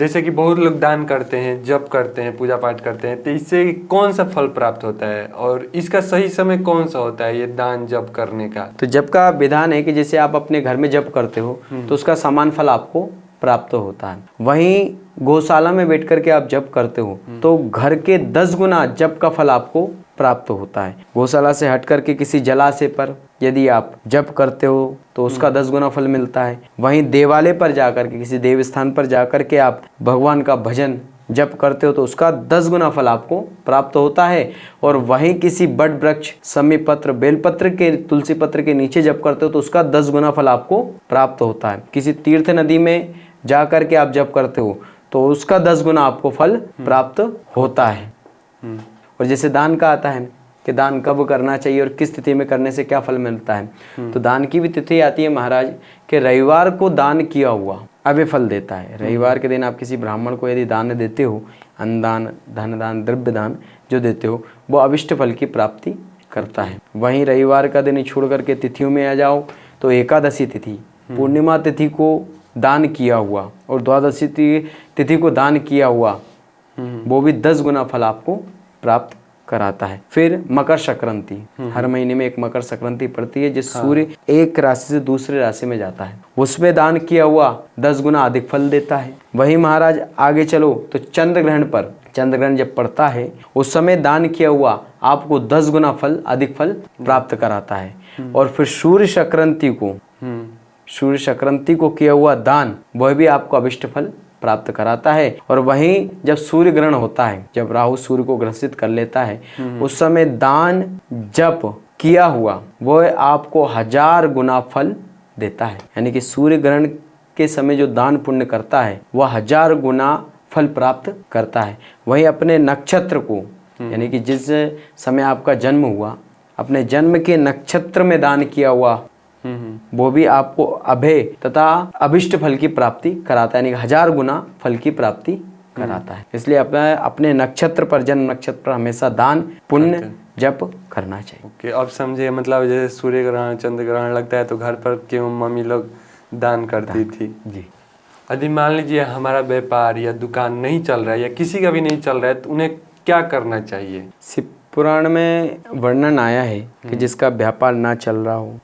जैसे कि बहुत लोग दान करते हैं, जप करते हैं, पूजा पाठ करते हैं, तो इससे कौन सा फल प्राप्त होता है और इसका सही समय कौन सा होता है ये दान जप करने का? तो जप का विधान है कि जैसे आप अपने घर में जप करते हो तो उसका समान फल आपको प्राप्त होता है। वहीं गौशाला में बैठ करके आप जप करते हो तो घर के 10 गुना जप का फल आपको प्राप्त होता है। गौशाला से हट करके किसी जलाशय पर यदि आप जप करते हो तो उसका 10 गुना फल मिलता है। वहीं देवालय पर जाकर के, किसी देव स्थान पर जाकर के आप भगवान का भजन जप करते हो तो उसका 10 गुना फल आपको प्राप्त होता है। और वहीं किसी बड़ वृक्ष, समी पत्र, बेलपत्र के, तुलसी पत्र के नीचे जप करते हो तो उसका 10 गुना फल आपको प्राप्त होता है। किसी तीर्थ नदी में जा कर के आप जप करते हो तो उसका 10 गुना आपको फल प्राप्त होता है। और जैसे दान का आता है कि दान कब करना चाहिए और किस तिथि में करने से क्या फल मिलता है, तो दान की भी तिथि आती है महाराज कि रविवार को दान किया हुआ अभय फल देता है। रविवार के दिन आप किसी ब्राह्मण को यदि दान देते हो, अन्नदान, धन दान, द्रव्य दान जो देते हो, वो अभिष्ट फल की प्राप्ति करता है। वहीं रविवार का दिन छोड़ करके तिथियों में आ जाओ तो एकादशी तिथि, पूर्णिमा तिथि को दान किया हुआ और द्वादशी तिथि को दान किया हुआ वो भी 10 गुना फल आपको प्राप्त कराता है। फिर मकर संक्रांति, हर महीने में एक मकर संक्रांति पड़ती है जिस सूर्य एक राशि से दूसरे राशि में जाता है, उसमें दान किया हुआ 10 गुना अधिक फल देता है। वही महाराज आगे चलो तो चंद्र ग्रहण पर, चंद्र ग्रहण जब पड़ता है उस समय दान किया हुआ आपको 10 गुना फल, अधिक फल प्राप्त कराता है। और फिर सूर्य संक्रांति को किया हुआ दान वह भी आपको अभिष्ट फल प्राप्त कराता है। और वहीं जब सूर्य ग्रहण होता है, जब राहु सूर्य को ग्रसित कर लेता है, उस समय दान जप किया हुआ वह आपको 1000 गुना फल देता है। यानी कि सूर्य ग्रहण के समय जो दान पुण्य करता है वह 1000 गुना फल प्राप्त करता है। वहीं अपने नक्षत्र को, यानी कि जिस समय आपका जन्म हुआ, अपने जन्म के नक्षत्र में दान किया हुआ वो भी आपको अभय तथा अभिष्ट फल की प्राप्ति कराता है, यानी 1000 गुना फल की प्राप्ति कराता है। इसलिए अपने नक्षत्र पर, जन्म नक्षत्र पर हमेशा दान पुण्य जप करना चाहिए। ओके, अब समझे। मतलब जैसे सूर्य ग्रहण, चंद्र ग्रहण लगता है तो घर पर क्यों मम्मी लोग दान करती थी जी। यदि मान लीजिए हमारा व्यापार या दुकान नहीं चल रहा है या किसी का भी नहीं चल रहा है तो उन्हें क्या करना चाहिए? शिव पुराण में वर्णन आया है कि जिसका व्यापार ना चल रहा हो,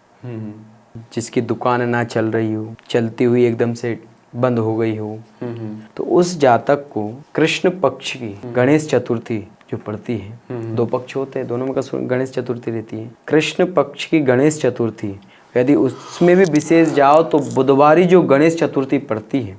जिसकी दुकान ना चल रही हो, चलती हुई एकदम से बंद हो गई हो, तो उस जातक को कृष्ण पक्ष की गणेश चतुर्थी जो पड़ती है, 2 पक्ष होते हैं, दोनों में गणेश चतुर्थी रहती है। कृष्ण पक्ष की गणेश चतुर्थी यदि उसमें भी विशेष जाओ तो बुधवारी जो गणेश चतुर्थी पड़ती है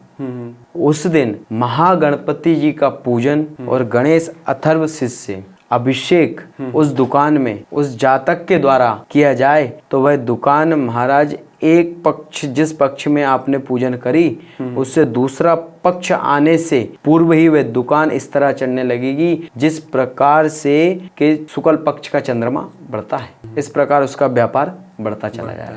उस दिन महागणपति जी का पूजन और गणेश अथर्वशीष से अभिषेक उस दुकान में उस जातक के द्वारा किया जाए तो वह दुकान महाराज एक पक्ष, जिस पक्ष में आपने पूजन करी उससे दूसरा पक्ष आने से पूर्व ही वह दुकान इस तरह चढ़ने लगेगी जिस प्रकार से कि शुक्ल पक्ष का चंद्रमा बढ़ता है, इस प्रकार उसका व्यापार बढ़ता चला जाएगा।